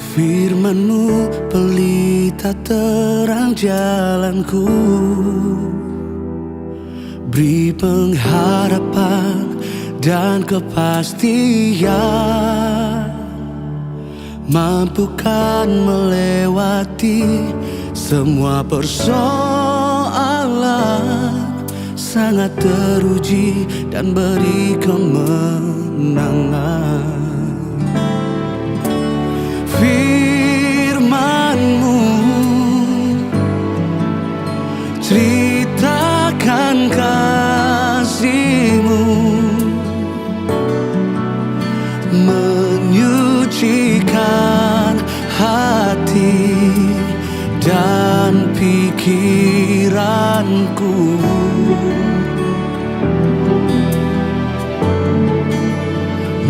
Firman-Mu pelita terang jalanku, beri pengharapan dan kepastian, mampukan melewati semua persoalan, sangat teruji dan beri kemenangan. Firman-Mu ceritakan kasih-Mu, menyucikan hati dan pikiranku.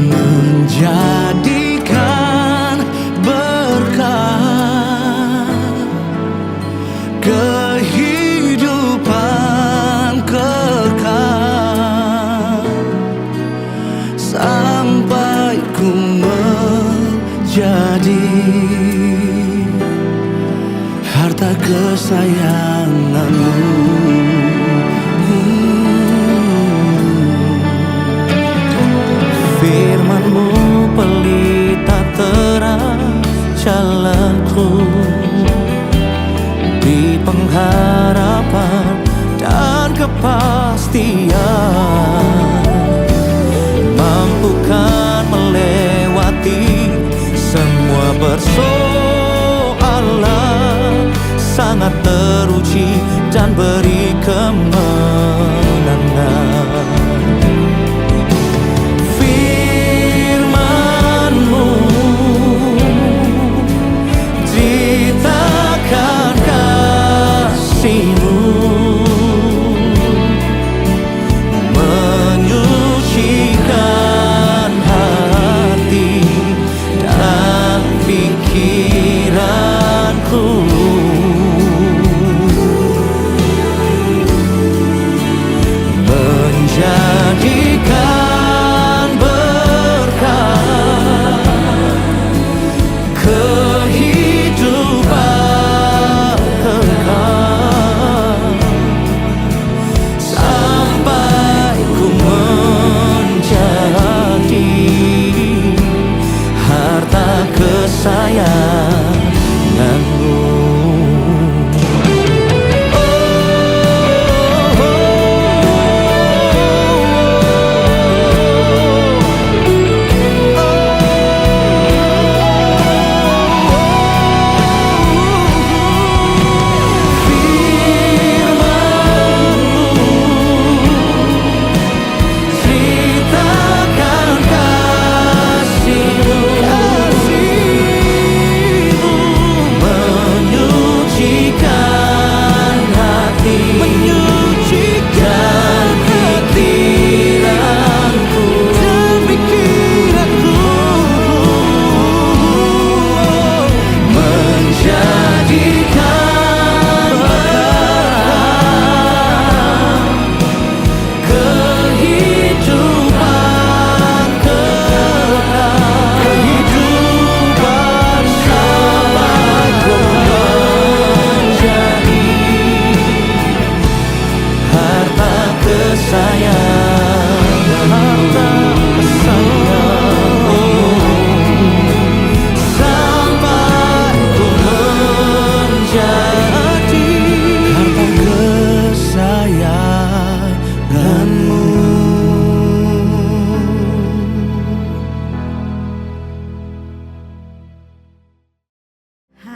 Menjadikan berkah kehidupan kekal, sampai ku menjadi harta kesayangan-Mu. Firman-Mu pelita terang jalanku, di pengharapan dan kepastian, mampukan melewati semua persoalan, sangat teruji dan beri kemenangan. Menyucikan hati dan pikiranku, menjadikan berkah kehidupan kekal, sampai ku menjadi harta kesayangan-Mu.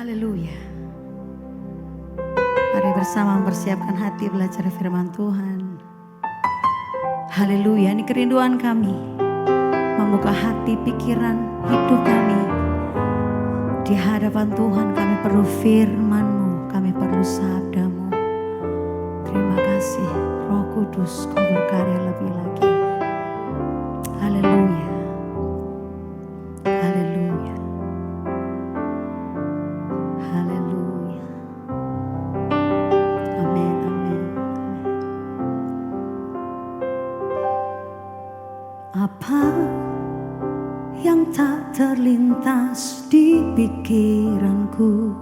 Haleluya. Mari bersama mempersiapkan hati belajar firman Tuhan. Haleluya, ini kerinduan kami, membuka hati, pikiran, hidup kami di hadapan Tuhan. Kami perlu firman-Mu, kami perlu sabda-Mu. Terima kasih Roh Kudus, Kau berkarya lebih lagi. Haleluya. Haleluya. Haleluya. Amin, amin, amin. Apa yang tak terlintas di pikiranku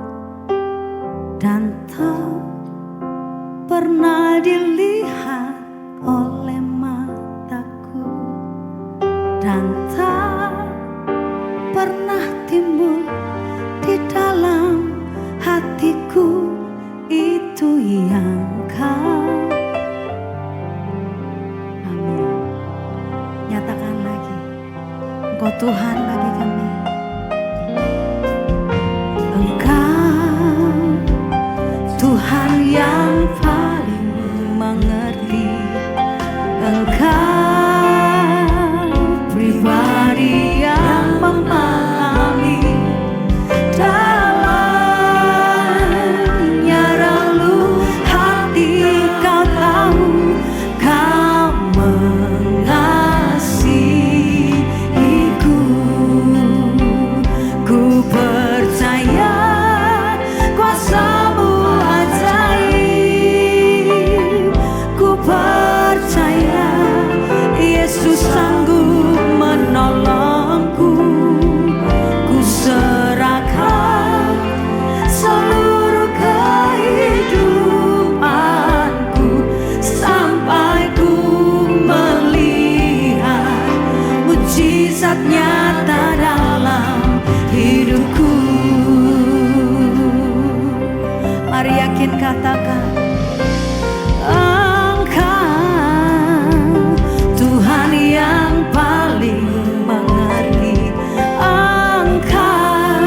dan tak pernah dilihat oleh mataku dan tak pernah timbul di dalam hatiku, itu yang Kau. Amin. Nyatakan lagi, Engkau Tuhan bagi kami. Engkau Tuhan yang paling mengerti. Engkau pribadi yang memahami dalamnya relung hati. Kau tahu, Kau mengasihiku. Ku percaya kuasa-Mu ajaib. Ku percaya Yesus sanggup menolongku. Ku serahkan seluruh kehidupanku sampai ku melihat mujizat nyata dalam hidupku. Mari yakin katakan, Engkau Tuhan yang paling mengerti. Engkau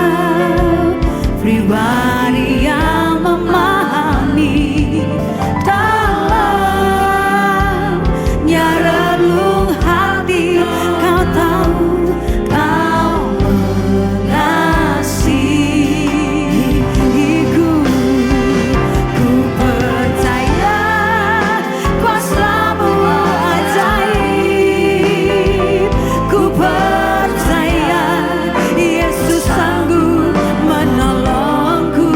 pribadi yang memahami dalamnya relung hati. Kau tahu, Kau mengasihiku. Ku percaya kuasa-Mu ajaib. Ku percaya Yesus sanggup menolongku.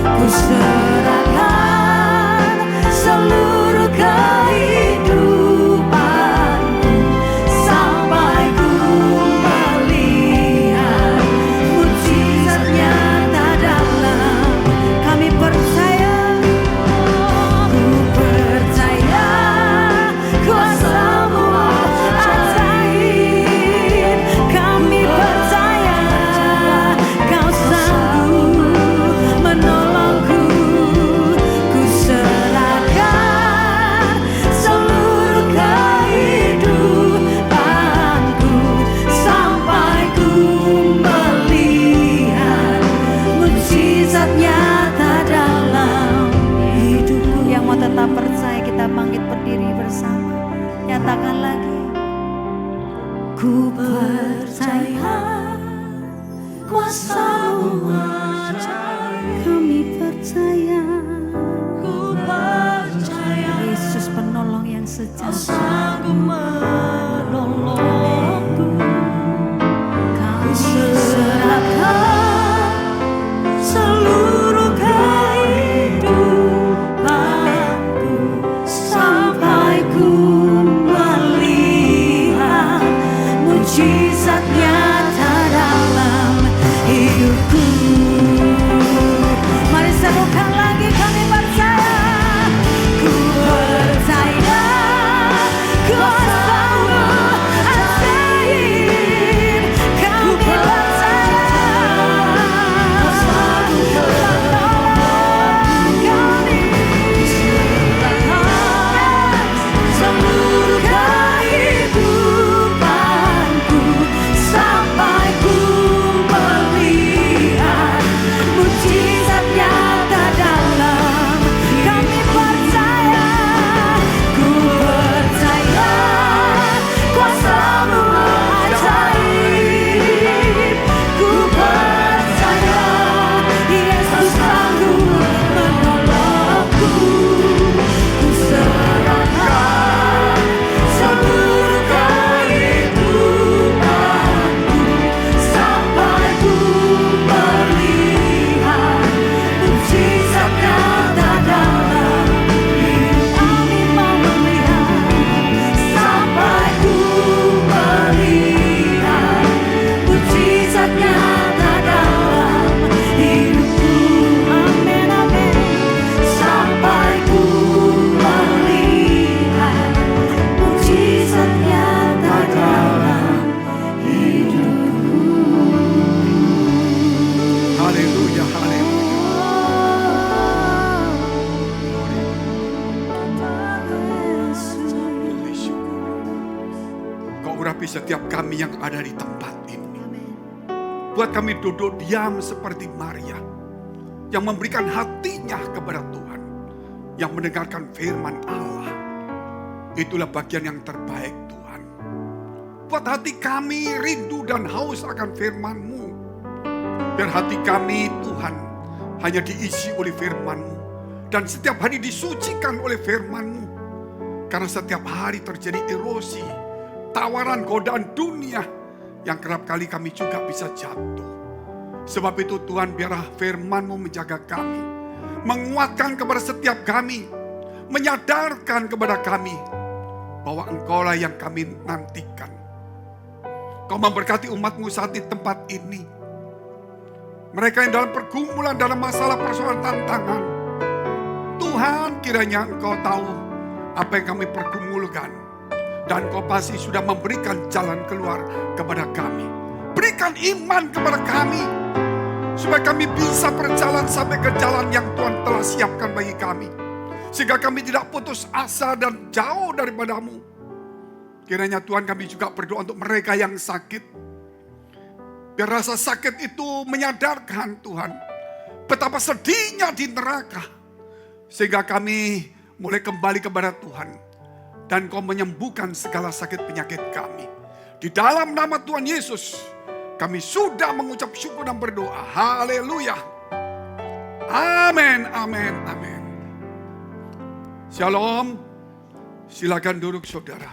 Ku serahkan seluruh kehidupanku sampai ku melihat mujizat nyata dalam. Kami percaya, ku percaya kuasa-Mu ajaib. Kami percaya Kau sanggup menolongku. Ku serahkan seluruh kehidupanku sampai ku melihat mujizat nyata dalam hidupku. Yang mau tetap percaya, kita bangkit berdiri bersama. Nyatakan lagi, ku percaya kuasa-Mu ajaib. Kami percaya, ku percaya Yesus penolong yang sejati. Kau sanggup menolongku. Kau serahkan seluruh kehidupanku sampai ku melihat mujizat nyata dalam hidupku. Mari serukan lagi, kami percaya. Ku percaya haleluya. Kau urapi setiap kami yang ada di tempat ini. Buat kami duduk diam seperti Maria, yang memberikan hatinya kepada Tuhan, yang mendengarkan firman Allah. Itulah bagian yang terbaik Tuhan. Buat hati kami rindu dan haus akan firman-Mu. Biar hati kami Tuhan hanya diisi oleh firman-Mu. Dan setiap hari disucikan oleh firman-Mu. Karena setiap hari terjadi erosi, tawaran, godaan dunia yang kerap kali kami juga bisa jatuh. Sebab itu Tuhan, biarlah firman-Mu menjaga kami, menguatkan kepada setiap kami, menyadarkan kepada kami bahwa Engkaulah yang kami nantikan. Kau memberkati umat-Mu saat di tempat ini. Mereka yang dalam pergumulan, dalam masalah, persoalan, tantangan. Tuhan, kiranya Engkau tahu apa yang kami pergumulkan. Dan Kau pasti sudah memberikan jalan keluar kepada kami. Berikan iman kepada kami, supaya kami bisa berjalan sampai ke jalan yang Tuhan telah siapkan bagi kami. Sehingga kami tidak putus asa dan jauh daripada-Mu. Kiranya Tuhan, kami juga berdoa untuk mereka yang sakit. Biar rasa sakit itu menyadarkan Tuhan betapa sedihnya di neraka. Sehingga kami mulai kembali kepada Tuhan. Dan Kau menyembuhkan segala sakit penyakit kami. Di dalam nama Tuhan Yesus, kami sudah mengucap syukur dan berdoa. Haleluya. Amin, amin, amin. Shalom. Silakan duduk saudara.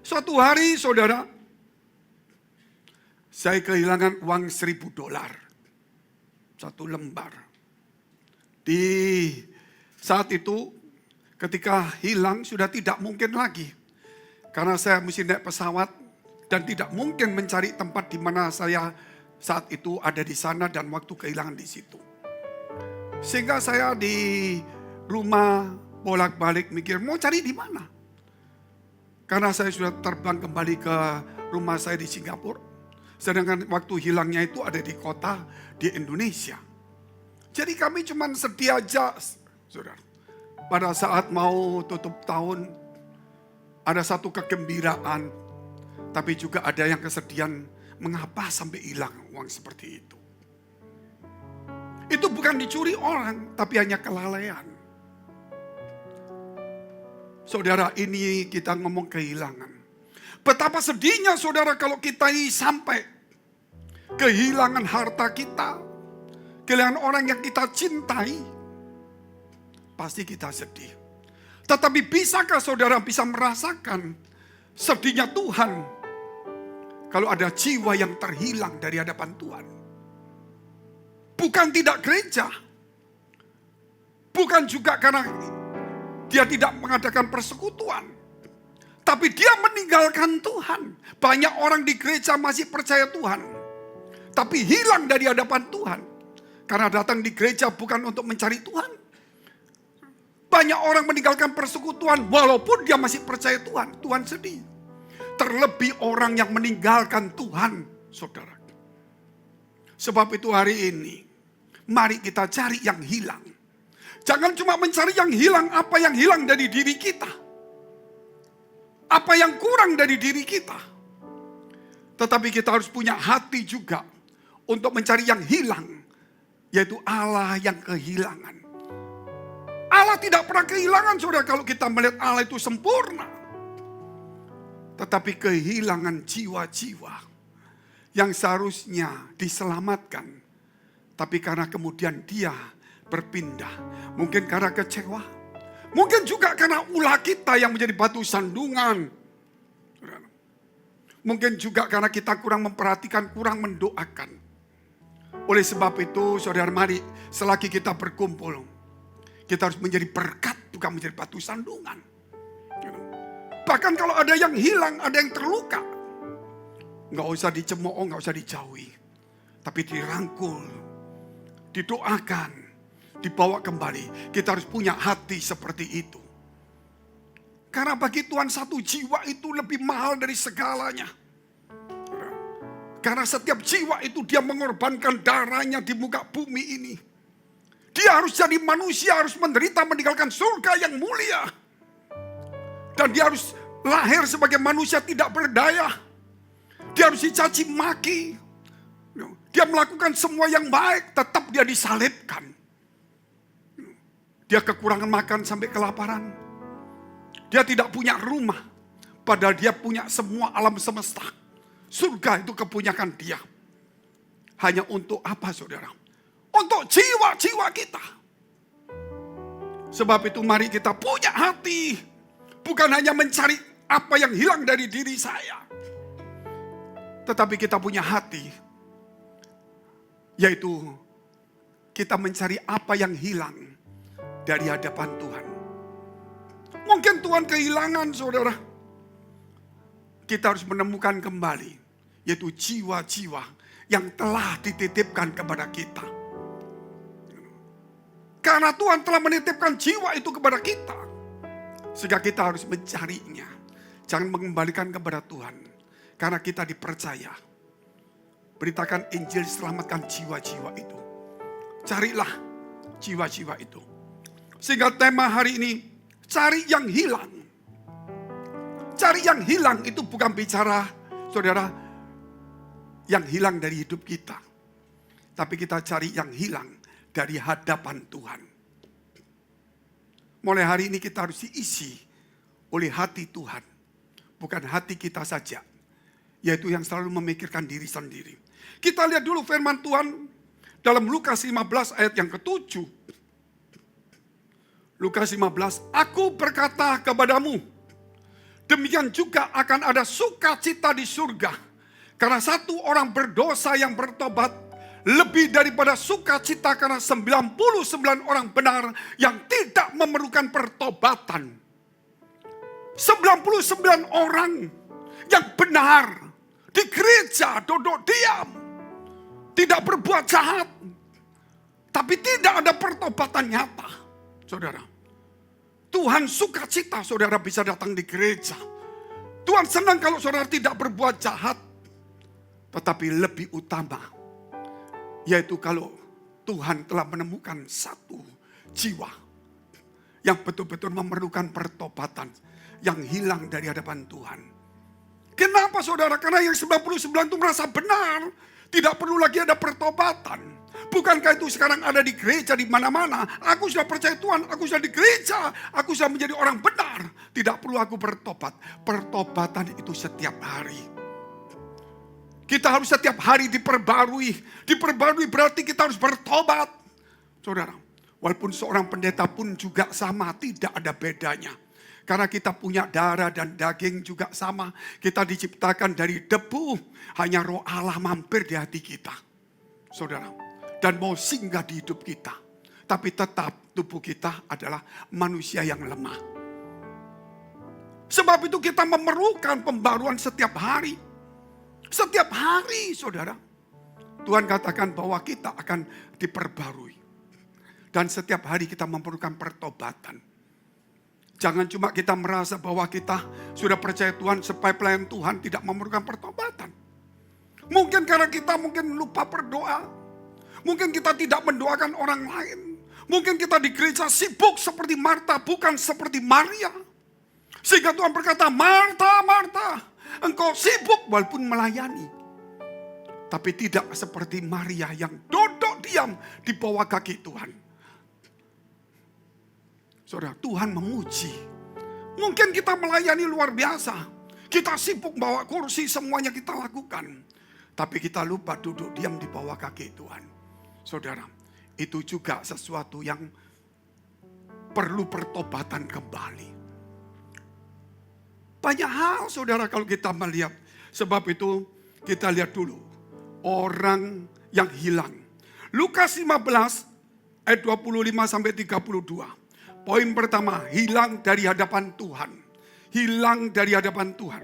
Suatu hari saudara, saya kehilangan uang $1.000. Satu lembar. Di saat itu ketika hilang sudah tidak mungkin lagi. Karena saya mesti naik pesawat dan tidak mungkin mencari tempat di mana saya saat itu ada di sana dan waktu kehilangan di situ. Sehingga saya di rumah bolak-balik mikir mau cari di mana. Karena saya sudah terbang kembali ke rumah saya di Singapura. Sedangkan waktu hilangnya itu ada di kota di Indonesia. Jadi kami cuma sedih aja, saudara. Pada saat mau tutup tahun, ada satu kegembiraan. Tapi juga ada yang kesedihan, mengapa sampai hilang uang seperti itu. Itu bukan dicuri orang, tapi hanya kelalaian. Saudara, ini kita ngomong kehilangan. Betapa sedihnya saudara kalau kita ini sampai kehilangan harta kita, kehilangan orang yang kita cintai, pasti kita sedih. Tetapi bisakah saudara bisa merasakan sedihnya Tuhan kalau ada jiwa yang terhilang dari hadapan Tuhan? Bukan tidak gereja, bukan juga karena dia tidak mengadakan persekutuan. Tapi dia meninggalkan Tuhan. Banyak orang di gereja masih percaya Tuhan. Tapi hilang dari hadapan Tuhan. Karena datang di gereja bukan untuk mencari Tuhan. Banyak orang meninggalkan persekutuan walaupun dia masih percaya Tuhan. Tuhan sedih. Terlebih orang yang meninggalkan Tuhan, saudara. Sebab itu hari ini, mari kita cari yang hilang. Jangan cuma mencari yang hilang, apa yang hilang dari diri kita. Apa yang kurang dari diri kita. Tetapi kita harus punya hati juga untuk mencari yang hilang. Yaitu Allah yang kehilangan. Allah tidak pernah kehilangan, saudara, kalau kita melihat Allah itu sempurna. Tetapi kehilangan jiwa-jiwa yang seharusnya diselamatkan. Tapi karena kemudian dia berpindah. Mungkin karena kecewa. Mungkin juga karena ulah kita yang menjadi batu sandungan. Mungkin juga karena kita kurang memperhatikan, kurang mendoakan. Oleh sebab itu, saudara, mari selagi kita berkumpul, kita harus menjadi berkat, bukan menjadi batu sandungan. Bahkan kalau ada yang hilang, ada yang terluka, nggak usah dicemooh, nggak usah dijauhi. Tapi dirangkul, didoakan, dibawa kembali. Kita harus punya hati seperti itu. Karena bagi Tuhan satu jiwa itu lebih mahal dari segalanya. Karena setiap jiwa itu dia mengorbankan darahnya di muka bumi ini. Dia harus jadi manusia, harus menderita meninggalkan surga yang mulia. Dan dia harus lahir sebagai manusia tidak berdaya. Dia harus dicaci maki. Dia melakukan semua yang baik, tetap dia disalibkan. Dia kekurangan makan sampai kelaparan. Dia tidak punya rumah, padahal dia punya semua alam semesta. Surga itu kepunyaan dia. Hanya untuk apa, saudara? Untuk jiwa-jiwa kita. Sebab itu mari kita punya hati. Bukan hanya mencari apa yang hilang dari diri saya. Tetapi kita punya hati. Yaitu kita mencari apa yang hilang dari hadapan Tuhan. Mungkin Tuhan kehilangan, saudara. Kita harus menemukan kembali, yaitu jiwa-jiwa yang telah dititipkan kepada kita. Karena Tuhan telah menitipkan jiwa itu kepada kita, sehingga kita harus mencarinya. Jangan mengembalikan kepada Tuhan, karena kita dipercaya. Beritakan Injil, selamatkan jiwa-jiwa itu. Carilah jiwa-jiwa itu. Sehingga tema hari ini, cari yang hilang. Cari yang hilang itu bukan bicara, saudara, yang hilang dari hidup kita. Tapi kita cari yang hilang dari hadapan Tuhan. Mulai hari ini kita harus diisi oleh hati Tuhan. Bukan hati kita saja. Yaitu yang selalu memikirkan diri sendiri. Kita lihat dulu firman Tuhan dalam Lukas 15 ayat yang ke-7. Lukas 15, aku berkata kepadamu, demikian juga akan ada sukacita di surga. Karena satu orang berdosa yang bertobat lebih daripada sukacita karena 99 orang benar yang tidak memerlukan pertobatan. 99 orang yang benar di gereja duduk diam. Tidak berbuat jahat. Tapi tidak ada pertobatan nyata. Saudara. Tuhan sukacita saudara bisa datang di gereja. Tuhan senang kalau saudara tidak berbuat jahat. Tetapi lebih utama, yaitu kalau Tuhan telah menemukan satu jiwa yang betul-betul memerlukan pertobatan, yang hilang dari hadapan Tuhan. Kenapa saudara? Karena yang 99 itu merasa benar, tidak perlu lagi ada pertobatan. Bukankah itu sekarang ada di gereja di mana-mana? Aku sudah percaya Tuhan, aku sudah di gereja, aku sudah menjadi orang benar. Tidak perlu aku bertobat. Pertobatan itu setiap hari. Kita harus setiap hari diperbarui. Diperbarui berarti kita harus bertobat. Saudara, walaupun seorang pendeta pun juga sama, tidak ada bedanya. Karena kita punya darah dan daging juga sama. Kita diciptakan dari debu. Hanya roh Allah mampir di hati kita. Saudara, dan mau singgah di hidup kita. Tapi tetap tubuh kita adalah manusia yang lemah. Sebab itu kita memerlukan pembaruan setiap hari. Setiap hari, saudara. Tuhan katakan bahwa kita akan diperbarui. Dan setiap hari kita memerlukan pertobatan. Jangan cuma kita merasa bahwa kita sudah percaya Tuhan supaya pelayan Tuhan tidak memerlukan pertobatan. Mungkin karena kita mungkin lupa berdoa. Mungkin kita tidak mendoakan orang lain. Mungkin kita di gereja sibuk seperti Marta, bukan seperti Maria. Sehingga Tuhan berkata, Marta, Marta, engkau sibuk walaupun melayani. Tapi tidak seperti Maria yang duduk diam di bawah kaki Tuhan. Saudara, Tuhan memuji. Mungkin kita melayani luar biasa. Kita sibuk bawa kursi, semuanya kita lakukan. Tapi kita lupa duduk diam di bawah kaki Tuhan. Saudara, itu juga sesuatu yang perlu pertobatan kembali. Banyak hal saudara kalau kita melihat. Sebab itu kita lihat dulu. Orang yang hilang. Lukas 15 ayat 25-32. Poin pertama, hilang dari hadapan Tuhan. Hilang dari hadapan Tuhan.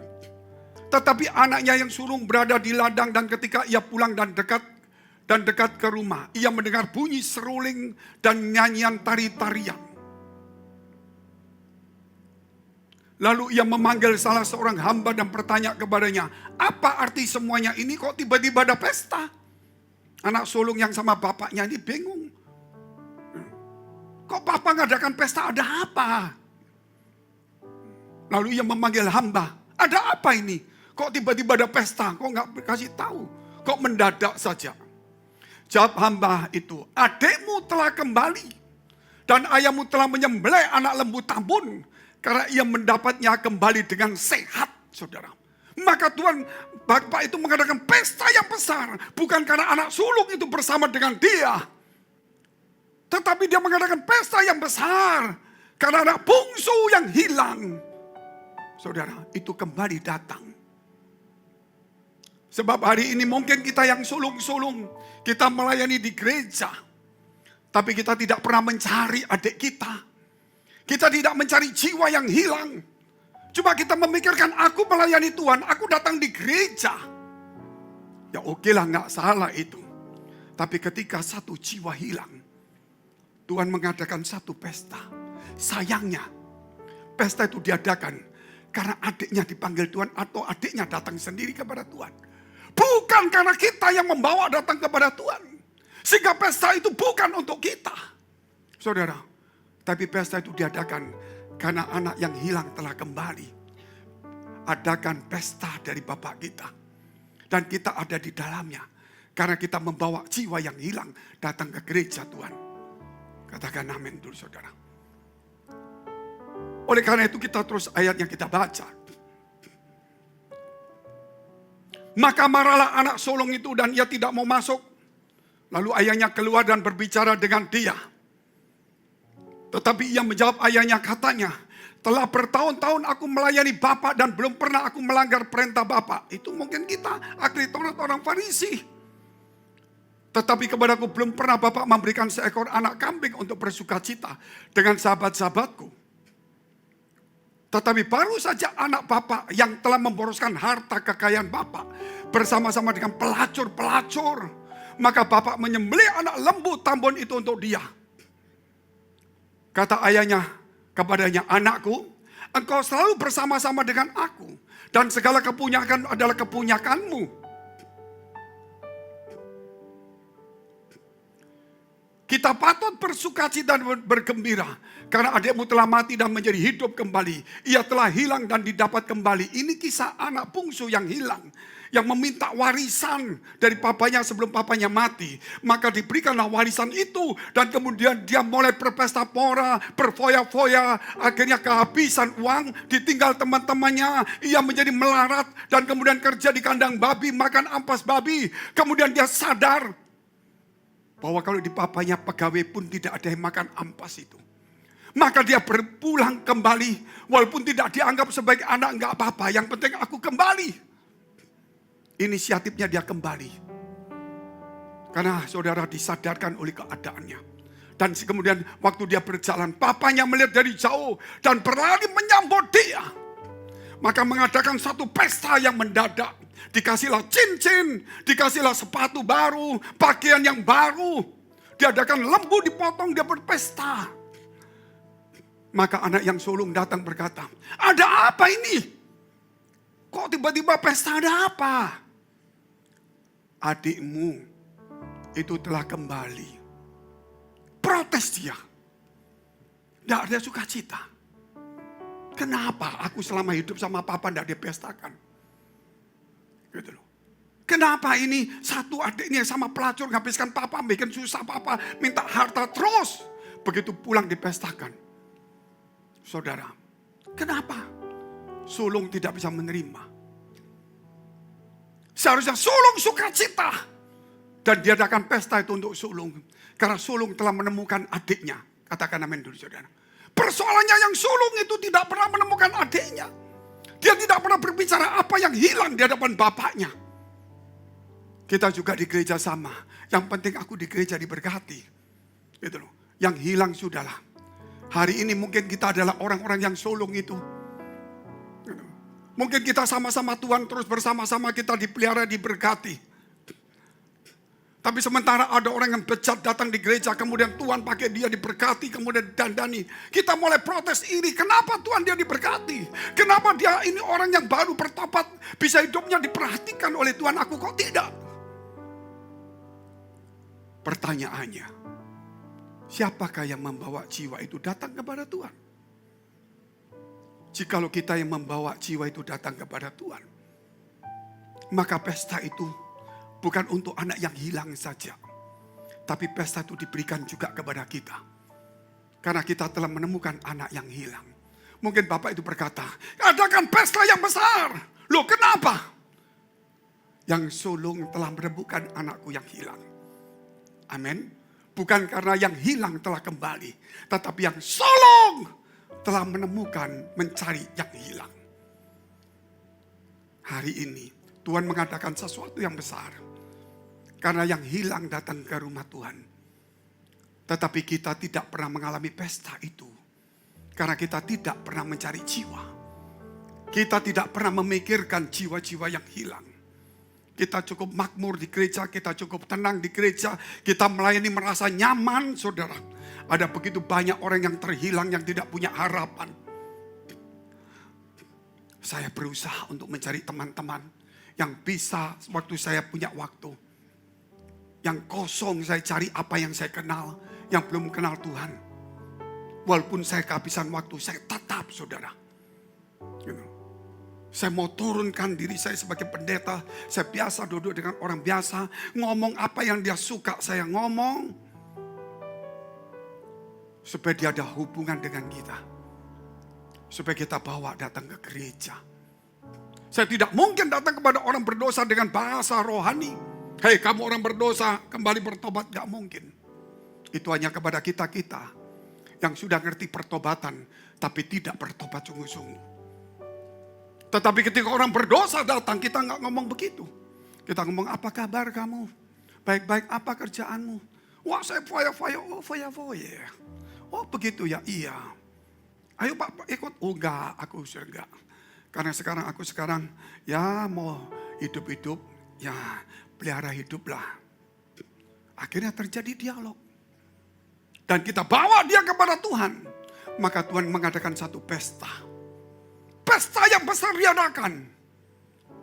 Tetapi anaknya yang sulung berada di ladang dan ketika ia pulang dan dekat ke rumah, ia mendengar bunyi seruling dan nyanyian tari-tarian. Lalu ia memanggil salah seorang hamba dan bertanya kepadanya, apa arti semuanya ini, kok tiba-tiba ada pesta? Anak sulung yang sama bapaknya ini bingung. Kok papa ngadakan pesta, ada apa? Lalu ia memanggil hamba, ada apa ini? Kok tiba-tiba ada pesta? Kok nggak kasih tahu? Kok mendadak saja? Jawab hamba itu, adikmu telah kembali dan ayahmu telah menyembelih anak lembu tambun karena ia mendapatnya kembali dengan sehat, saudara. Maka Tuhan Bapak itu mengadakan pesta yang besar, bukan karena anak sulung itu bersama dengan dia, tetapi dia mengadakan pesta yang besar karena anak bungsu yang hilang, saudara, itu kembali datang. Sebab hari ini mungkin kita yang sulung-sulung, kita melayani di gereja, tapi kita tidak pernah mencari adik kita. Kita tidak mencari jiwa yang hilang. Cuma kita memikirkan, aku melayani Tuhan, aku datang di gereja. Ya oke lah, gak salah itu. Tapi ketika satu jiwa hilang, Tuhan mengadakan satu pesta. Sayangnya, pesta itu diadakan karena adiknya dipanggil Tuhan atau adiknya datang sendiri kepada Tuhan. Bukan karena kita yang membawa datang kepada Tuhan. Sehingga pesta itu bukan untuk kita. Saudara, tapi pesta itu diadakan karena anak yang hilang telah kembali. Adakan pesta dari Bapak kita. Dan kita ada di dalamnya. Karena kita membawa jiwa yang hilang datang ke gereja Tuhan. Katakan amin dulu saudara. Oleh karena itu kita terus ayat yang kita baca. Maka marahlah anak sulung itu dan ia tidak mau masuk. Lalu ayahnya keluar dan berbicara dengan dia. Tetapi ia menjawab ayahnya, katanya, telah bertahun-tahun aku melayani Bapak dan belum pernah aku melanggar perintah Bapak. Itu mungkin kita, ahli Taurat orang Farisi. Tetapi kepadaku belum pernah Bapak memberikan seekor anak kambing untuk bersukacita dengan sahabat-sahabatku. Tetapi baru saja anak Bapak yang telah memboroskan harta kekayaan Bapak bersama-sama dengan pelacur-pelacur. Maka Bapak menyembelih anak lembu tambun itu untuk dia. Kata ayahnya kepadanya, anakku, engkau selalu bersama-sama dengan aku. Dan segala kepunyaan adalah kepunyakanmu. Kita patut bersukacita dan bergembira. Karena adikmu telah mati dan menjadi hidup kembali. Ia telah hilang dan didapat kembali. Ini kisah anak bungsu yang hilang. Yang meminta warisan dari papanya sebelum papanya mati. Maka diberikanlah warisan itu. Dan kemudian dia mulai berpesta pora, berfoya-foya. Akhirnya kehabisan uang, ditinggal teman-temannya. Ia menjadi melarat dan kemudian kerja di kandang babi, makan ampas babi. Kemudian dia sadar bahwa kalau di papanya pegawai pun tidak ada yang makan ampas itu. Maka dia berpulang kembali. Walaupun tidak dianggap sebagai anak, enggak apa-apa. Yang penting aku kembali. Inisiatifnya dia kembali. Karena saudara disadarkan oleh keadaannya. Dan kemudian waktu dia berjalan, papanya melihat dari jauh dan berlari menyambut dia. Maka mengadakan satu pesta yang mendadak. Dikasihlah cincin, dikasihlah sepatu baru, pakaian yang baru. Diadakan lembu dipotong, dia berpesta. Maka anak yang sulung datang berkata, ada apa ini? Kok tiba-tiba pesta, ada apa? Adikmu itu telah kembali. Protes dia. Tidak ada sukacita. Kenapa aku selama hidup sama papa tidak dipestakan? Gitu loh. Kenapa ini satu adiknya sama pelacur nghabiskan papa, bikin susah papa, minta harta terus. Begitu pulang dipestakan. Saudara, kenapa sulung tidak bisa menerima? Seharusnya sulung sukacita. Dan diadakan pesta itu untuk sulung. Karena sulung telah menemukan adiknya. Katakan amin dulu saudara. Persoalannya yang sulung itu tidak pernah menemukan adiknya. Dia tidak pernah berbicara apa yang hilang di hadapan bapaknya. Kita juga di gereja sama. Yang penting aku di gereja diberkati. Gitu loh. Yang hilang sudahlah. Hari ini mungkin kita adalah orang-orang yang sulung itu. Mungkin kita sama-sama Tuhan terus bersama-sama kita dipelihara, diberkati. Tapi sementara ada orang yang bejat datang di gereja, kemudian Tuhan pakai dia diberkati, kemudian dandani. Kita mulai protes ini, kenapa Tuhan dia diberkati? Kenapa dia ini orang yang baru bertobat, bisa hidupnya diperhatikan oleh Tuhan, aku kok tidak? Pertanyaannya, siapakah yang membawa jiwa itu datang kepada Tuhan? Jikalau kita yang membawa jiwa itu datang kepada Tuhan, maka pesta itu bukan untuk anak yang hilang saja. Tapi pesta itu diberikan juga kepada kita. Karena kita telah menemukan anak yang hilang. Mungkin Bapak itu berkata, adakan pesta yang besar. Loh kenapa? Yang sulung telah menemukan anakku yang hilang. Amin. Bukan karena yang hilang telah kembali. Tetapi yang sulung telah menemukan, mencari yang hilang. Hari ini Tuhan mengadakan sesuatu yang besar. Karena yang hilang datang ke rumah Tuhan. Tetapi kita tidak pernah mengalami pesta itu. Karena kita tidak pernah mencari jiwa. Kita tidak pernah memikirkan jiwa-jiwa yang hilang. Kita cukup makmur di gereja, kita cukup tenang di gereja. Kita melayani merasa nyaman, saudara. Ada begitu banyak orang yang terhilang, yang tidak punya harapan. Saya berusaha untuk mencari teman-teman yang bisa waktu saya punya waktu. Yang kosong saya cari apa yang saya kenal, yang belum kenal Tuhan. Walaupun saya kehabisan waktu, saya tetap saudara. Saya mau turunkan diri saya sebagai pendeta. Saya biasa duduk dengan orang biasa. Ngomong apa yang dia suka saya ngomong. Supaya dia ada hubungan dengan kita. Supaya kita bawa datang ke gereja. Saya tidak mungkin datang kepada orang berdosa dengan bahasa rohani. Hei kamu orang berdosa, kembali bertobat, gak mungkin. Itu hanya kepada kita-kita yang sudah ngerti pertobatan, tapi tidak bertobat sungguh-sungguh. Tetapi ketika orang berdosa datang, kita gak ngomong begitu. Kita ngomong, apa kabar kamu? Baik-baik, apa kerjaanmu? Wah saya foya-foya, oh foya-foya. Oh begitu ya, iya. Ayo Pak ikut. Oh enggak, aku sudah enggak. Karena aku sekarang ya mau hidup-hidup, ya pelihara hiduplah. Akhirnya terjadi dialog. Dan kita bawa dia kepada Tuhan. Maka Tuhan mengadakan satu pesta. Pesta yang besar diadakan.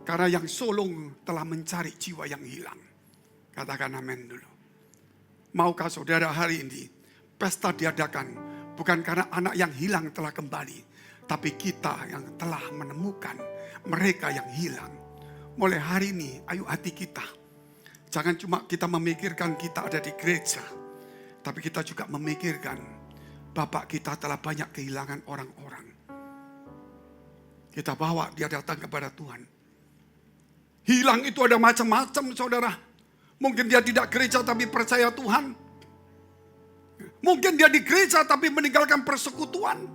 Karena yang sulung telah mencari jiwa yang hilang. Katakan amin dulu. Maukah saudara hari ini pesta diadakan bukan karena anak yang hilang telah kembali. Tapi kita yang telah menemukan mereka yang hilang. Mulai hari ini ayo hati kita. Jangan cuma kita memikirkan kita ada di gereja. Tapi kita juga memikirkan Bapak kita telah banyak kehilangan orang-orang. Kita bawa dia datang kepada Tuhan. Hilang itu ada macam-macam saudara. Mungkin dia tidak gereja tapi percaya Tuhan. Mungkin dia di gereja tapi meninggalkan persekutuan.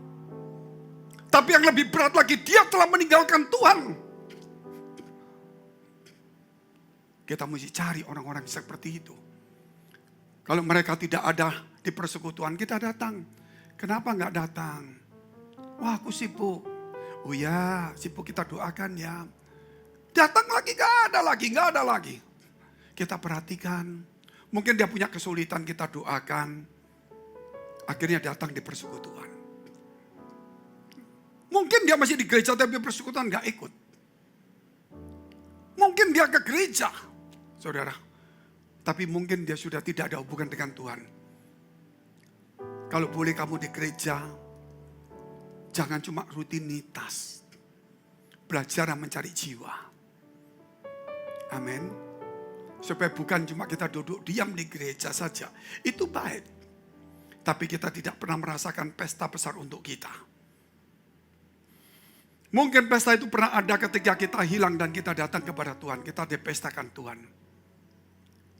Tapi yang lebih berat lagi dia telah meninggalkan Tuhan. Kita mesti cari orang-orang seperti itu. Kalau mereka tidak ada di persekutuan, kita datang. Kenapa nggak datang? Wah, aku sibuk. Oh ya, sibuk kita doakan ya. Datang lagi, nggak ada lagi. Kita perhatikan. Mungkin dia punya kesulitan, kita doakan. Akhirnya datang di persekutuan. Mungkin dia masih di gereja tapi persekutuan nggak ikut. Mungkin dia ke gereja, saudara. Tapi mungkin dia sudah tidak ada hubungan dengan Tuhan. Kalau boleh kamu di gereja, jangan cuma rutinitas. Belajar mencari jiwa. Amin. Supaya bukan cuma kita duduk diam di gereja saja. Itu baik. Tapi kita tidak pernah merasakan pesta besar untuk kita. Mungkin pesta itu pernah ada ketika kita hilang dan kita datang kepada Tuhan. Kita dipestakan Tuhan.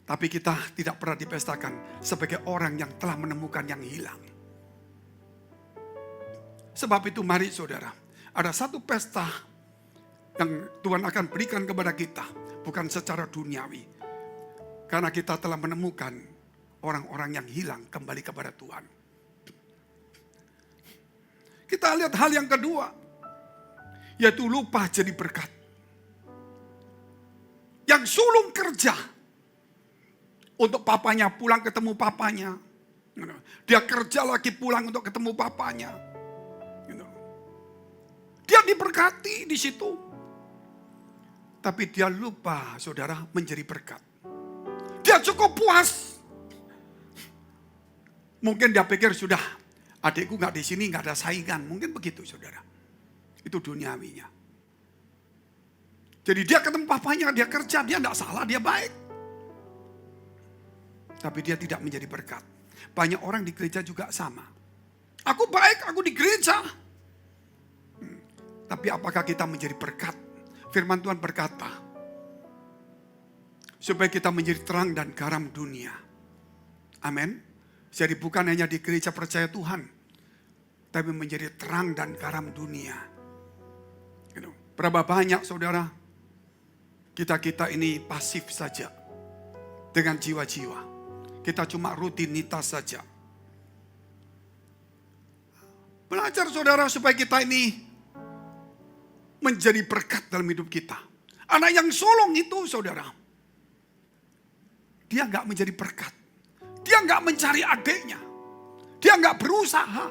Tapi kita tidak pernah dipestakan sebagai orang yang telah menemukan yang hilang. Sebab itu mari saudara, ada satu pesta yang Tuhan akan berikan kepada kita. Bukan secara duniawi. Karena kita telah menemukan orang-orang yang hilang kembali kepada Tuhan. Kita lihat hal yang kedua. Yaitu lupa jadi berkat. Yang sulung kerja. untuk papanya, pulang ketemu papanya. Dia kerja lagi pulang untuk ketemu papanya. Dia diberkati di situ. Tapi dia lupa, saudara, menjadi berkat. Dia cukup puas. Mungkin dia pikir sudah, adikku gak di sini, gak ada saingan. Mungkin begitu, saudara. Itu duniawinya. Jadi dia ketemu papanya, dia kerja, dia gak salah, dia baik. Tapi dia tidak menjadi berkat. Banyak orang di gereja juga sama. Aku baik, aku di gereja. Tapi apakah kita menjadi berkat? Firman Tuhan berkata, supaya kita menjadi terang dan garam dunia. Amin. Jadi bukan hanya di gereja percaya Tuhan, tapi menjadi terang dan garam dunia. Berapa banyak saudara, kita ini pasif saja dengan jiwa-jiwa. Kita cuma rutinitas saja. Belajar saudara supaya kita ini menjadi berkat dalam hidup kita. Anak yang sulung itu saudara, dia gak menjadi berkat. Dia gak mencari adiknya. Dia gak berusaha.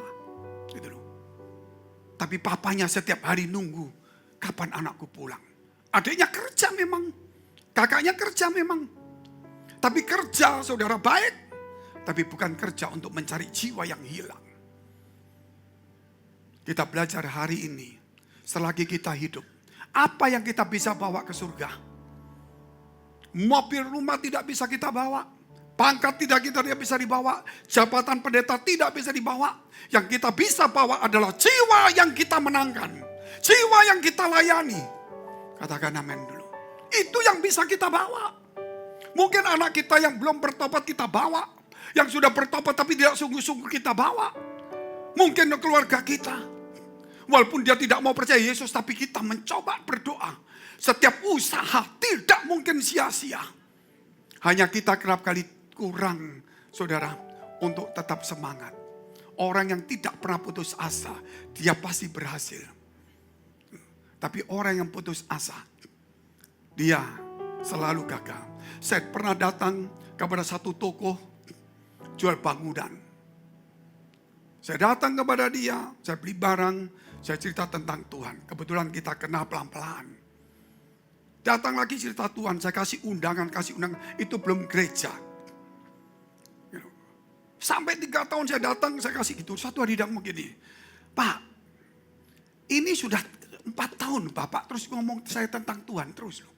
Gitu loh. Tapi papanya setiap hari nunggu, kapan anakku pulang. Adiknya kerja memang. Kakaknya kerja memang. Tapi kerja saudara baik. Tapi bukan kerja untuk mencari jiwa yang hilang. Kita belajar hari ini. Selagi kita hidup, apa yang kita bisa bawa ke surga? Mobil rumah tidak bisa kita bawa. Pangkat tidak bisa dibawa. Jabatan pendeta tidak bisa dibawa. Yang kita bisa bawa adalah jiwa yang kita menangkan. Jiwa yang kita layani. Katakan amin dulu. Itu yang bisa kita bawa. Mungkin anak kita yang belum bertobat kita bawa. Yang sudah bertobat tapi tidak sungguh-sungguh kita bawa. Mungkin keluarga kita. Walaupun dia tidak mau percaya Yesus, tapi kita mencoba berdoa. Setiap usaha tidak mungkin sia-sia. Hanya kita kerap kali kurang, saudara, untuk tetap semangat. Orang yang tidak pernah putus asa, dia pasti berhasil. Tapi orang yang putus asa, dia selalu gagal. Saya pernah datang kepada satu toko jual bangunan. Saya datang kepada dia, saya beli barang, saya cerita tentang Tuhan. Kebetulan kita kenal pelan-pelan. Datang lagi cerita Tuhan, saya kasih undangan. Itu belum gereja. Sampai 3 tahun saya datang, saya kasih gitu. Satu hari dia ngomong gini, Pak, ini sudah 4 tahun Bapak terus ngomong saya tentang Tuhan terus loh.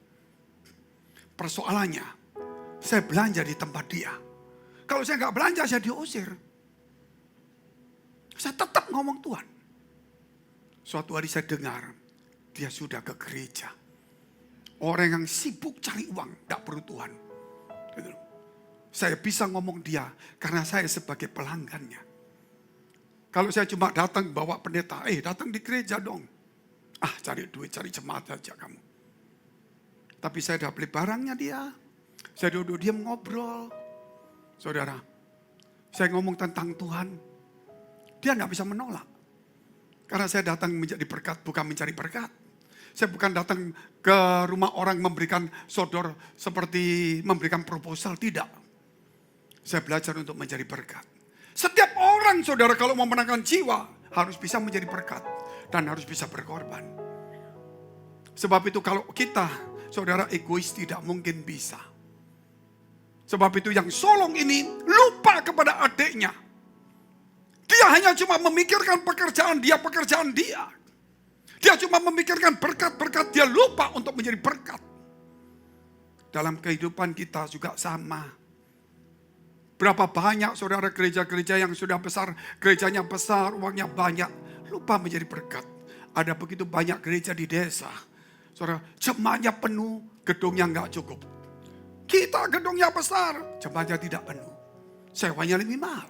Persoalannya, saya belanja di tempat dia. Kalau saya nggak belanja, saya diusir. Saya tetap ngomong Tuhan. Suatu hari saya dengar, dia sudah ke gereja. Orang yang sibuk cari uang, gak perlu Tuhan. Gitu. Saya bisa ngomong dia, karena saya sebagai pelanggannya. Kalau saya cuma datang bawa pendeta, datang di gereja dong. Cari duit, cari jemaat aja kamu. Tapi saya udah beli barangnya dia. Saya duduk diam ngobrol. Saudara, saya ngomong tentang Tuhan. Dia gak bisa menolak. Karena saya datang menjadi berkat, bukan mencari berkat. Saya bukan datang ke rumah orang memberikan sodor seperti memberikan proposal, tidak. Saya belajar untuk menjadi berkat. Setiap orang, saudara, kalau mau menangkan jiwa, harus bisa menjadi berkat. Dan harus bisa berkorban. Sebab itu kalau kita, saudara, egois tidak mungkin bisa. Sebab itu yang sulung ini lupa kepada adiknya. Dia hanya cuma memikirkan pekerjaan dia. Dia cuma memikirkan berkat-berkat, dia lupa untuk menjadi berkat. Dalam kehidupan kita juga sama. Berapa banyak saudara gereja-gereja yang sudah besar, gerejanya besar, uangnya banyak, lupa menjadi berkat. Ada begitu banyak gereja di desa. Saudara, jemaatnya penuh, gedungnya nggak cukup. Kita gedungnya besar, jemaatnya tidak penuh. Sewanya lebih mahal.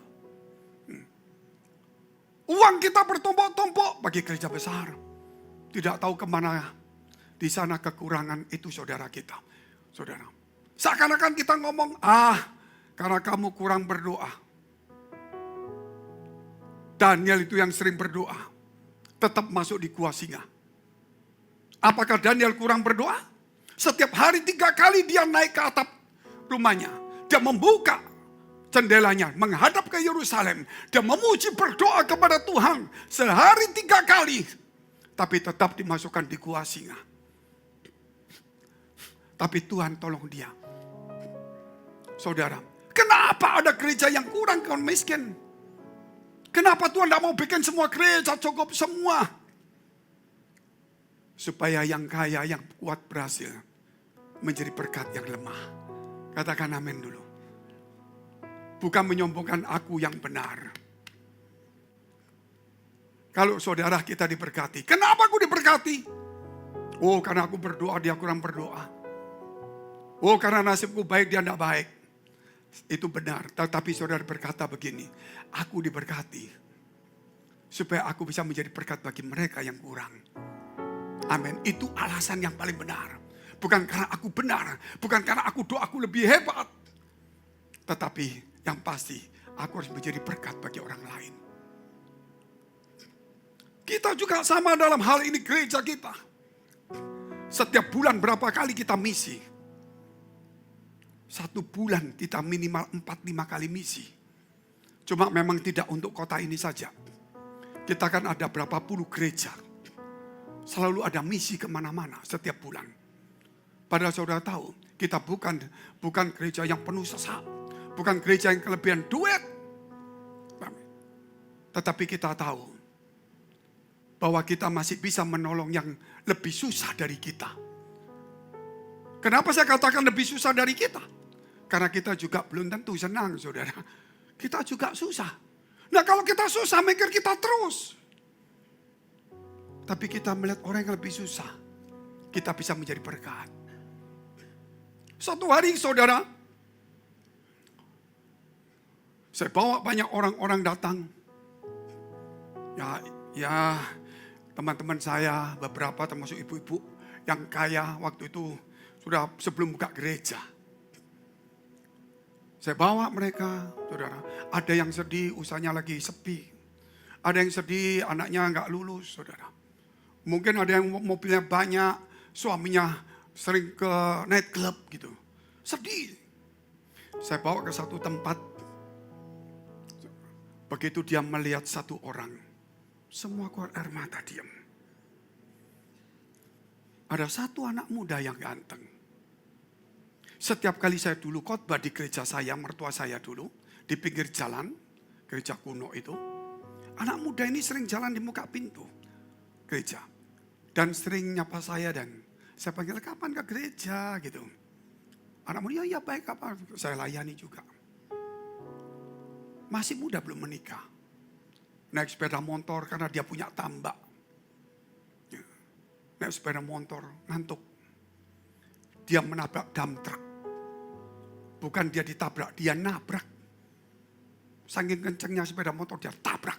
Uang kita bertumpuk-tumpuk bagi gereja besar. Tidak tahu kemana. Di sana kekurangan itu saudara kita. Saudara. Seakan-akan kita ngomong, karena kamu kurang berdoa. Daniel itu yang sering berdoa. Tetap masuk di gua singa. Apakah Daniel kurang berdoa? Setiap hari 3 kali dia naik ke atap rumahnya. Dia membuka jendelanya menghadap ke Yerusalem. Dia memuji berdoa kepada Tuhan sehari 3 kali. Tapi tetap dimasukkan di gua singa. Tapi Tuhan tolong dia. Saudara, kenapa ada gereja yang kurang kaum miskin? Kenapa Tuhan tidak mau bikin semua gereja cukup semua? Supaya yang kaya, yang kuat berhasil menjadi berkat yang lemah. Katakan amin dulu. Bukan menyombongkan aku yang benar. Kalau saudara kita diberkati. Kenapa aku diberkati? Oh, karena aku berdoa, dia kurang berdoa. Oh, karena nasibku baik, dia tidak baik. Itu benar. Tetapi saudara berkata begini. Aku diberkati. Supaya aku bisa menjadi berkat bagi mereka yang kurang. Amin. Itu alasan yang paling benar. Bukan karena aku benar. Bukan karena aku doaku lebih hebat. Tetapi yang pasti aku harus menjadi berkat bagi orang lain. Kita juga sama dalam hal ini gereja kita. Setiap bulan berapa kali kita misi. 1 bulan kita minimal 4-5 kali misi. Cuma memang tidak untuk kota ini saja. Kita kan ada berapa puluh gereja. Selalu ada misi kemana-mana setiap bulan. Padahal saudara tahu, kita bukan gereja yang penuh sesak. Bukan gereja yang kelebihan duit. Tetapi kita tahu bahwa kita masih bisa menolong yang lebih susah dari kita. Kenapa saya katakan lebih susah dari kita? Karena kita juga belum tentu senang, saudara. Kita juga susah. Nah, kalau kita susah, mikir kita terus. Tapi kita melihat orang yang lebih susah, kita bisa menjadi berkat. Suatu hari, saudara, saya bawa banyak orang-orang datang. Ya, teman-teman saya, beberapa termasuk ibu-ibu yang kaya waktu itu sudah sebelum buka gereja. Saya bawa mereka, saudara. Ada yang sedih, usahanya lagi sepi. Ada yang sedih, anaknya nggak lulus, saudara. Mungkin ada yang mobilnya banyak, suaminya sering ke night club gitu. Sedih. Saya bawa ke satu tempat. Begitu dia melihat satu orang, semua keluar air mata diam. Ada satu anak muda yang ganteng. Setiap kali saya dulu khotbah di gereja saya, mertua saya dulu, di pinggir jalan, gereja kuno itu, anak muda ini sering jalan di muka pintu gereja. Dan sering nyapa saya dan saya panggil, kapan ke gereja gitu. Anak muda, ya baik apa, saya layani juga. Masih muda belum menikah. Naik sepeda motor karena dia punya tambak. Naik sepeda motor, ngantuk. Dia menabrak dump truck. Bukan dia ditabrak, dia nabrak. Saking kencengnya sepeda motor, dia tabrak.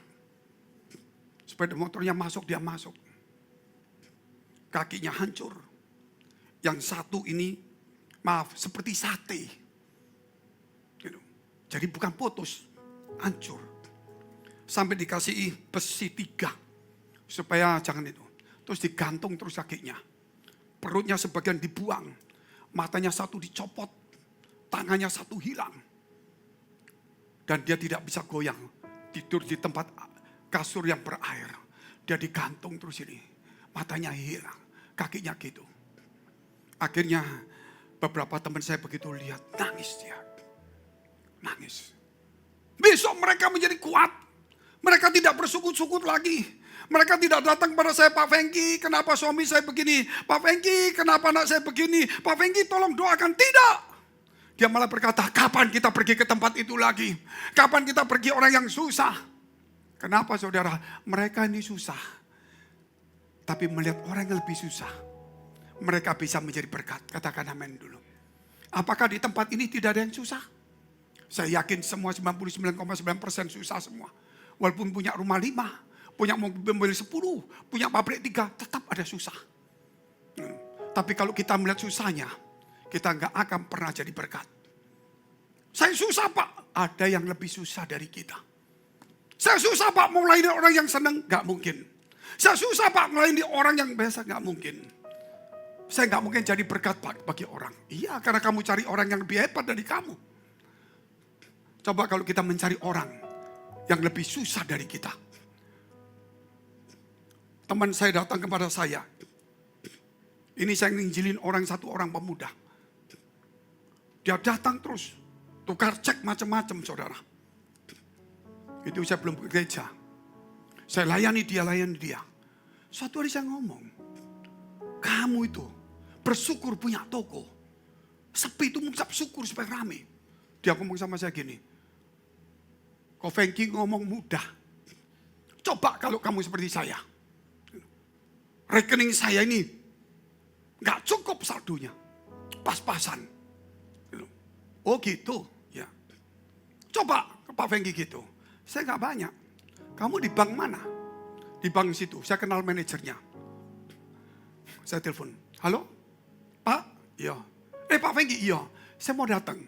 Sepeda motornya masuk, dia masuk. Kakinya hancur. Yang satu ini, maaf, seperti sate. Gitu. Jadi bukan putus, hancur. Sampai dikasih besi 3. Supaya jangan itu. Terus digantung terus kakinya. Perutnya sebagian dibuang. Matanya satu dicopot. Tangannya satu hilang. Dan dia tidak bisa goyang. Tidur di tempat kasur yang berair. Dia digantung terus ini. Matanya hilang. Kakinya gitu. Akhirnya beberapa teman saya begitu lihat. Nangis dia. Nangis. Besok mereka menjadi kuat. Mereka tidak bersukut-sukut lagi. Mereka tidak datang pada saya, Pak Fengki, kenapa suami saya begini? Pak Fengki, kenapa anak saya begini? Pak Fengki, tolong doakan. Tidak. Dia malah berkata, kapan kita pergi ke tempat itu lagi? Kapan kita pergi orang yang susah? Kenapa saudara? Mereka ini susah. Tapi melihat orang yang lebih susah, mereka bisa menjadi berkat. Katakan amin dulu. Apakah di tempat ini tidak ada yang susah? Saya yakin semua 99,9% susah semua. Walaupun punya rumah 5, punya mobil 10, punya pabrik 3, tetap ada susah. Tapi kalau kita melihat susahnya, kita nggak akan pernah jadi berkat. Saya susah Pak, ada yang lebih susah dari kita. Saya susah Pak, mau melayani orang yang senang, nggak mungkin. Saya susah Pak, melayani orang yang biasa, nggak mungkin. Saya nggak mungkin jadi berkat Pak bagi orang. Iya, karena kamu cari orang yang lebih hebat dari kamu. Coba kalau kita mencari orang yang lebih susah dari kita. Teman saya datang kepada saya. Ini saya nginjilin satu orang pemuda. Dia datang terus. Tukar cek macam-macam, saudara. Itu saya belum ke gereja. Saya layani dia. Suatu hari saya ngomong, kamu itu bersyukur punya toko. Sepi itu mengucap syukur supaya rame. Dia ngomong sama saya gini, Ko Fengki ngomong mudah. Coba kalau kamu seperti saya. Rekening saya ini gak cukup saldonya. Pas-pasan. Oh gitu, ya. Coba ke Pak Fengki gitu. Saya gak banyak. Kamu di bank mana? Di bank situ, saya kenal manajernya. Saya telepon, halo? Pak? Iya. Pak Fengki, iya. Saya mau datang.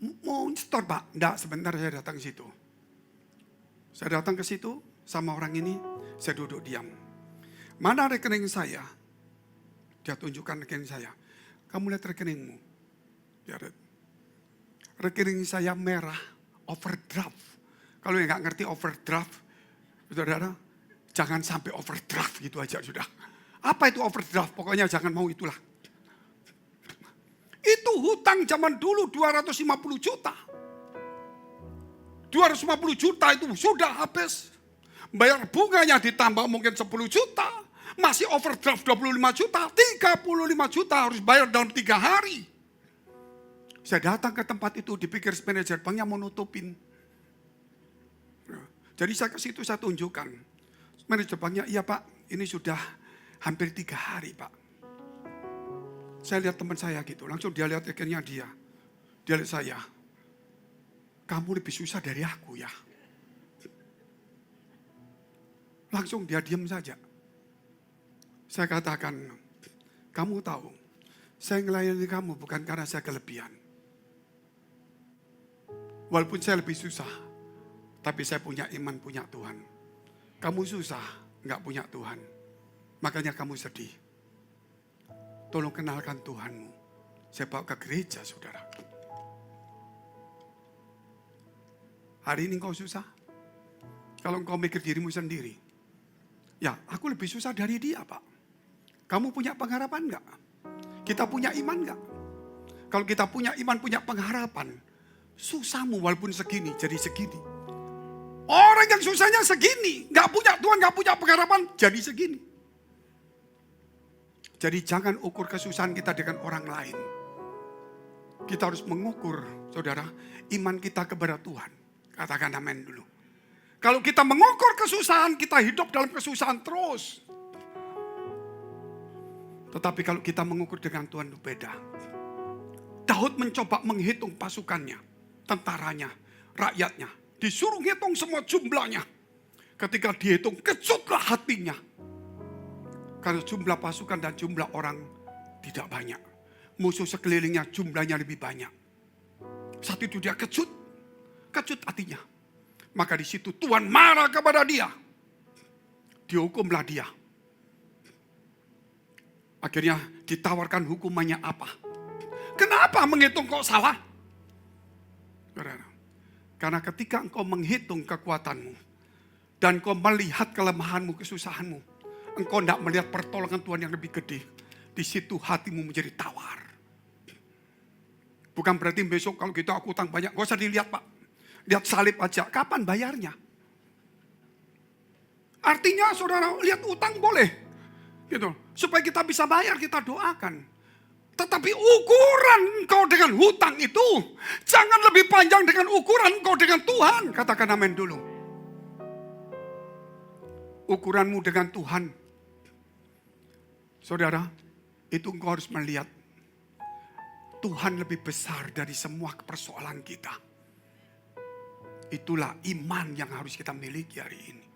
Mau nyetor Pak? Enggak, sebentar saya datang ke situ. Saya datang ke situ sama orang ini, saya duduk diam. Mana rekening saya? Dia tunjukkan rekening saya. Kamu lihat rekeningmu. Dia lihat. Rekening saya merah, overdraft. Kalau yang nggak ngerti overdraft, saudara, jangan sampai overdraft gitu aja sudah. Apa itu overdraft? Pokoknya jangan mau itulah. Itu hutang zaman dulu 250 juta. 250 juta itu sudah habis. Bayar bunganya ditambah mungkin 10 juta. Masih overdraft 25 juta. 35 juta harus bayar dalam 3 hari. Saya datang ke tempat itu, dipikir manajer banknya mau nutupin. Jadi saya ke situ saya tunjukkan. Manajer banknya, iya Pak, ini sudah hampir 3 hari Pak. Saya lihat teman saya gitu, langsung dia lihat rekeningnya dia. Dia lihat saya. Kamu lebih susah dari aku ya. Langsung dia diam saja. Saya katakan, kamu tahu, saya ngelayani kamu bukan karena saya kelebihan. Walaupun saya lebih susah, tapi saya punya iman, punya Tuhan. Kamu susah, nggak punya Tuhan. Makanya kamu sedih. Tolong kenalkan Tuhanmu. Saya bawa ke gereja, saudara. Hari ini kau susah. Kalau engkau mikir dirimu sendiri. Ya, aku lebih susah dari dia, Pak. Kamu punya pengharapan enggak? Kita punya iman enggak? Kalau kita punya iman, punya pengharapan. Susahmu walaupun segini, jadi segini. Orang yang susahnya segini. Enggak punya Tuhan, enggak punya pengharapan, jadi segini. Jadi jangan ukur kesusahan kita dengan orang lain. Kita harus mengukur, saudara, iman kita kepada Tuhan. Katakan amin dulu. Kalau kita mengukur kesusahan, kita hidup dalam kesusahan terus. Tetapi kalau kita mengukur dengan Tuhan itu beda. Daud mencoba menghitung pasukannya, tentaranya, rakyatnya. Disuruh hitung semua jumlahnya. Ketika dihitung, kejutlah hatinya. Karena jumlah pasukan dan jumlah orang tidak banyak. Musuh sekelilingnya jumlahnya lebih banyak. Saat itu dia kejut hatinya. Maka di situ Tuhan marah kepada dia. Dihukumlah dia. Akhirnya ditawarkan hukumannya apa? Kenapa menghitung kok salah? Karena ketika engkau menghitung kekuatanmu dan engkau melihat kelemahanmu, kesusahanmu, engkau tidak melihat pertolongan Tuhan yang lebih gede. Di situ hatimu menjadi tawar. Bukan berarti besok kalau gitu aku utang banyak, gak usah dilihat Pak. Lihat salib aja, kapan bayarnya? Artinya saudara, lihat utang boleh. Gitu. Supaya kita bisa bayar, kita doakan. Tetapi ukuran engkau dengan hutang itu, jangan lebih panjang dengan ukuran engkau dengan Tuhan. Katakan amin dulu. Ukuranmu dengan Tuhan. Saudara, itu engkau harus melihat Tuhan lebih besar dari semua persoalan kita. Itulah iman yang harus kita miliki hari ini.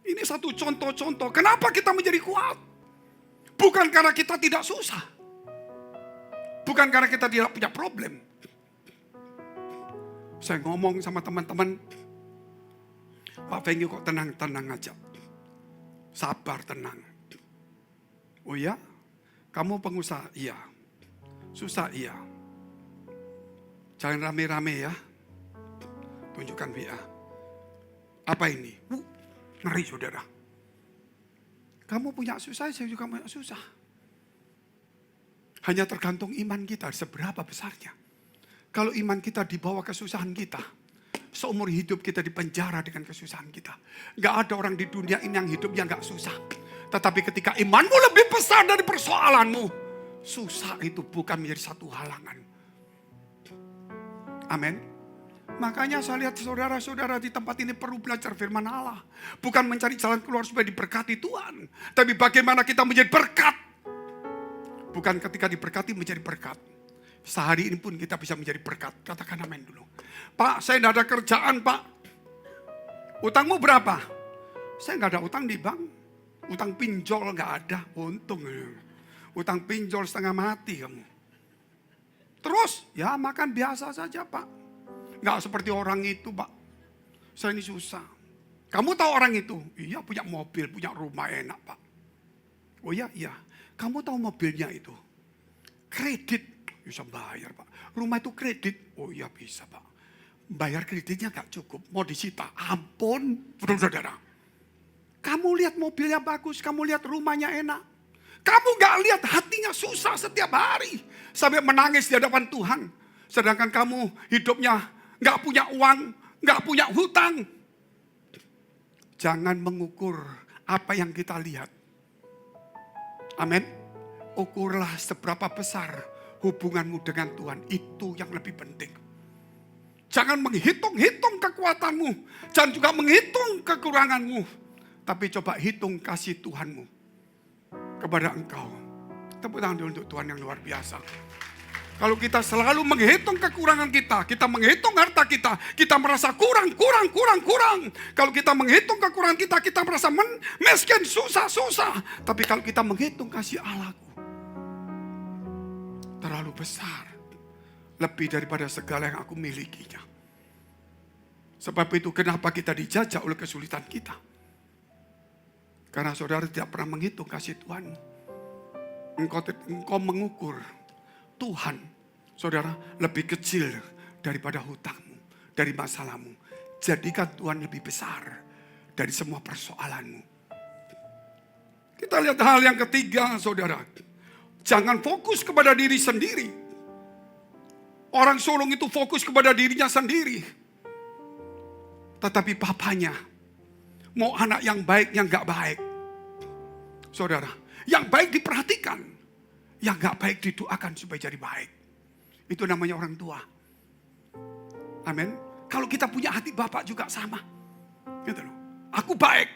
Ini satu contoh-contoh. Kenapa kita menjadi kuat? Bukan karena kita tidak susah. Bukan karena kita tidak punya problem. Saya ngomong sama teman-teman, Pak Fengki kok tenang-tenang aja. Sabar, tenang. Oh ya? Kamu pengusaha? Iya. Susah? Iya. Jangan rame-rame ya. Tunjukkan WA. Apa ini? Ngeri saudara. Kamu punya susah, saya juga punya susah. Hanya tergantung iman kita seberapa besarnya. Kalau iman kita dibawa kesusahan kita, seumur hidup kita dipenjara dengan kesusahan kita. Gak ada orang di dunia ini yang hidupnya gak susah. Tetapi ketika imanmu lebih besar dari persoalanmu, susah itu bukan menjadi satu halangan. Amin. Makanya saya lihat saudara-saudara di tempat ini perlu belajar firman Allah. Bukan mencari jalan keluar supaya diberkati Tuhan. Tapi bagaimana kita menjadi berkat. Bukan ketika diberkati menjadi berkat. Sehari ini pun kita bisa menjadi berkat. Katakan amin dulu. Pak, saya tidak ada kerjaan pak. Utangmu berapa? Saya nggak ada utang di bank. Utang pinjol nggak ada. Untung. Utang pinjol setengah mati kamu. Terus ya makan biasa saja pak. Nggak seperti orang itu pak. Saya ini susah. Kamu tahu orang itu? Iya punya mobil, punya rumah enak pak. Oh iya, iya. Kamu tahu mobilnya itu? Kredit. Bisa bayar pak. Rumah itu kredit. Oh iya bisa pak. Bayar kreditnya gak cukup. Mau disita. Ampun saudara. Kamu lihat mobilnya bagus. Kamu lihat rumahnya enak. Kamu gak lihat hatinya susah setiap hari. Sampai menangis di hadapan Tuhan. Sedangkan kamu hidupnya gak punya uang. Gak punya hutang. Jangan mengukur apa yang kita lihat. Amin. Ukurlah seberapa besar hubunganmu dengan Tuhan. Itu yang lebih penting. Jangan menghitung-hitung kekuatanmu. Jangan juga menghitung kekuranganmu. Tapi coba hitung kasih Tuhanmu kepada engkau. Tepuk tangan dulu untuk Tuhan yang luar biasa. Kalau kita selalu menghitung kekurangan kita, kita menghitung harta kita, kita merasa kurang. Kalau kita menghitung kekurangan kita, kita merasa miskin, susah. Tapi kalau kita menghitung kasih Allahku, terlalu besar. Lebih daripada segala yang aku milikinya. Sebab itu kenapa kita dijajah oleh kesulitan kita. Karena saudara tidak pernah menghitung kasih Tuhan. Engkau mengukur Tuhan, saudara, lebih kecil daripada hutangmu, dari masalahmu. Jadikan Tuhan lebih besar dari semua persoalanmu. Kita lihat hal yang ketiga, saudara. Jangan fokus kepada diri sendiri. Orang sulung itu fokus kepada dirinya sendiri. Tetapi papanya mau anak yang baik, yang gak baik. Saudara, yang baik diperhatikan. Yang gak baik didoakan supaya jadi baik. Itu namanya orang tua. Amin. Kalau kita punya hati bapak juga sama. Gitu loh. Aku baik.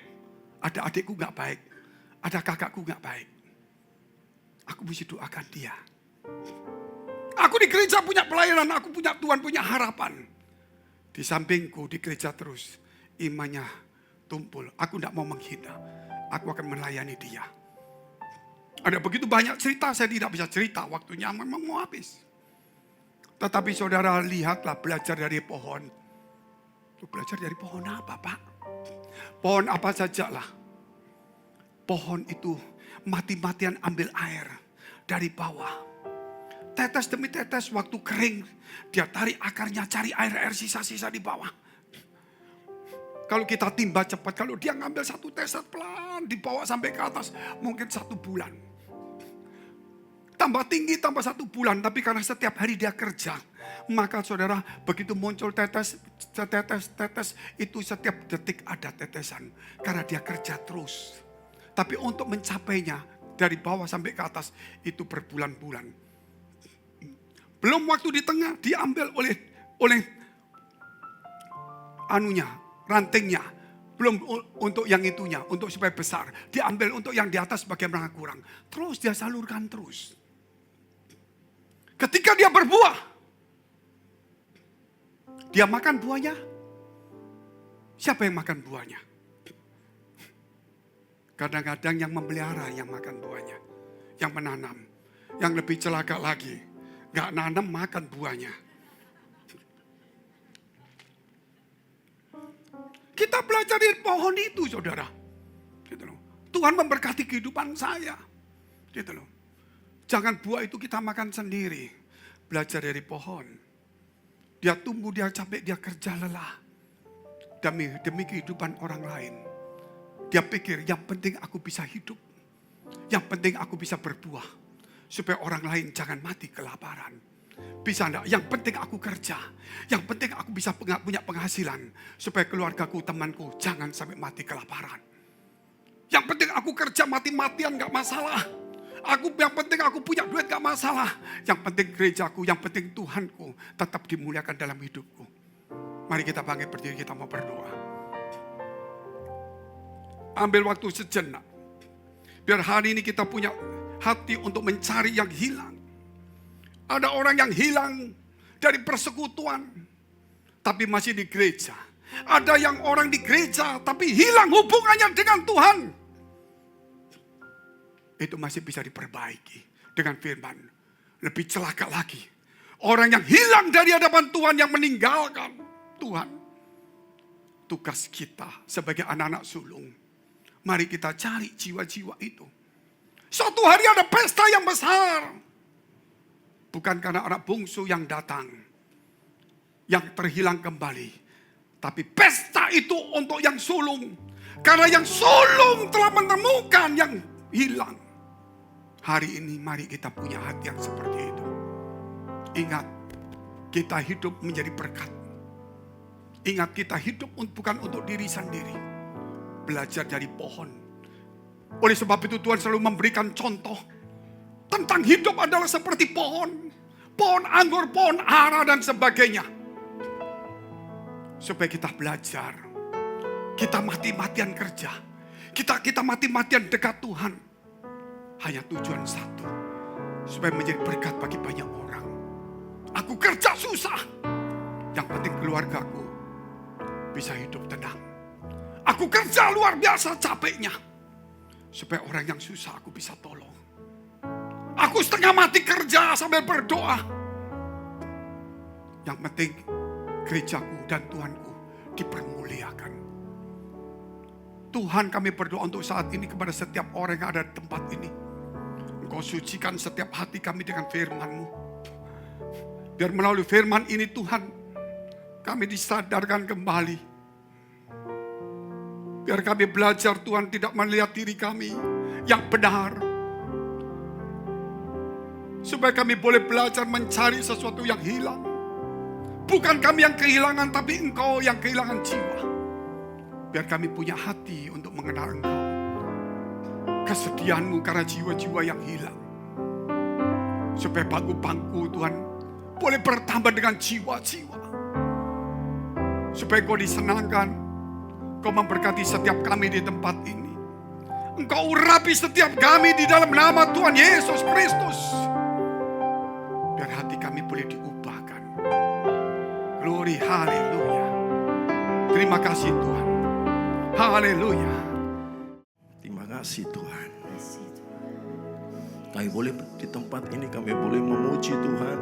Ada adikku gak baik. Ada kakakku gak baik. Aku mesti doakan dia. Aku di gereja punya pelayanan. Aku punya Tuhan, punya harapan. Di sampingku di gereja terus. Imannya tumpul. Aku tidak mau menghina. Aku akan melayani dia. Ada begitu banyak cerita, saya tidak bisa cerita. Waktunya memang mau habis. Tetapi saudara lihatlah, belajar dari pohon. Belajar dari pohon apa pak? Pohon apa saja lah. Pohon itu mati-matian ambil air dari bawah. Tetes demi tetes, waktu kering. Dia tarik akarnya, cari air sisa-sisa di bawah. Kalau kita timba cepat, kalau dia ngambil satu tetes pelan, dibawa sampai ke atas, mungkin 1 bulan. Tambah tinggi, tambah 1 bulan. Tapi karena setiap hari dia kerja, maka saudara, begitu muncul tetes, itu setiap detik ada tetesan. Karena dia kerja terus. Tapi untuk mencapainya, dari bawah sampai ke atas, itu berbulan-bulan. Belum waktu di tengah, diambil oleh rantingnya. Belum untuk yang itunya, untuk supaya besar. Diambil untuk yang di atas bagaimana kurang. Terus dia salurkan terus. Ketika dia berbuah, dia makan buahnya. Siapa yang makan buahnya? Kadang-kadang yang memelihara yang makan buahnya. Yang menanam. Yang lebih celaka lagi, gak nanam makan buahnya. Kita belajar dari pohon itu, saudara. Gitu loh. Tuhan memberkati kehidupan saya. Gitu loh. Jangan buah itu kita makan sendiri. Belajar dari pohon. Dia tumbuh, dia capek, dia kerja lelah. Demi kehidupan orang lain. Dia pikir yang penting aku bisa hidup. Yang penting aku bisa berbuah. Supaya orang lain jangan mati kelaparan. Bisa enggak? Yang penting aku kerja. Yang penting aku bisa punya penghasilan. Supaya keluargaku, temanku jangan sampai mati kelaparan. Yang penting aku kerja mati-matian gak masalah. Yang penting aku punya duit gak masalah. Yang penting gerejaku, yang penting Tuhanku tetap dimuliakan dalam hidupku. Mari kita bangkit berdiri, kita mau berdoa. Ambil waktu sejenak. Biar hari ini kita punya hati untuk mencari yang hilang. Ada orang yang hilang dari persekutuan, tapi masih di gereja. Ada yang orang di gereja, tapi hilang hubungannya dengan Tuhan. Itu masih bisa diperbaiki dengan firman. Lebih celaka lagi, orang yang hilang dari hadapan Tuhan, yang meninggalkan Tuhan. Tugas kita sebagai anak-anak sulung, mari kita cari jiwa-jiwa itu. Suatu hari ada pesta yang besar. Bukan karena anak bungsu yang datang, yang terhilang kembali. Tapi pesta itu untuk yang sulung. Karena yang sulung telah menemukan yang hilang. Hari ini mari kita punya hati yang seperti itu. Ingat, kita hidup menjadi berkat. Ingat, kita hidup bukan untuk diri sendiri. Belajar dari pohon. Oleh sebab itu Tuhan selalu memberikan contoh tentang hidup adalah seperti pohon. Pohon anggur, pohon ara dan sebagainya. Supaya kita belajar. Kita mati-matian kerja. Kita mati-matian dekat Tuhan. Hanya tujuan satu. Supaya menjadi berkat bagi banyak orang. Aku kerja susah. Yang penting keluargaku bisa hidup tenang. Aku kerja luar biasa capeknya. Supaya orang yang susah aku bisa tolong. Aku setengah mati kerja sambil berdoa. Yang penting gerejaku dan Tuhanku dipermuliakan. Tuhan, kami berdoa untuk saat ini kepada setiap orang yang ada di tempat ini. Engkau sucikan setiap hati kami dengan firman-Mu. Biar melalui firman ini Tuhan, kami disadarkan kembali. Biar kami belajar Tuhan tidak melihat diri kami yang benar. Supaya kami boleh belajar mencari sesuatu yang hilang. Bukan kami yang kehilangan, tapi Engkau yang kehilangan jiwa. Biar kami punya hati untuk mengenal Engkau. Kesedihan-Mu karena jiwa-jiwa yang hilang. Supaya bangku-bangku Tuhan boleh bertambah dengan jiwa-jiwa. Supaya Engkau disenangkan. Engkau memberkati setiap kami di tempat ini. Engkau urapi setiap kami di dalam nama Tuhan Yesus Kristus. Biar hati kami boleh diubahkan. Glory, haleluya. Terima kasih Tuhan. Haleluya. Terima kasih Tuhan. Kami boleh di tempat ini, kami boleh memuji Tuhan.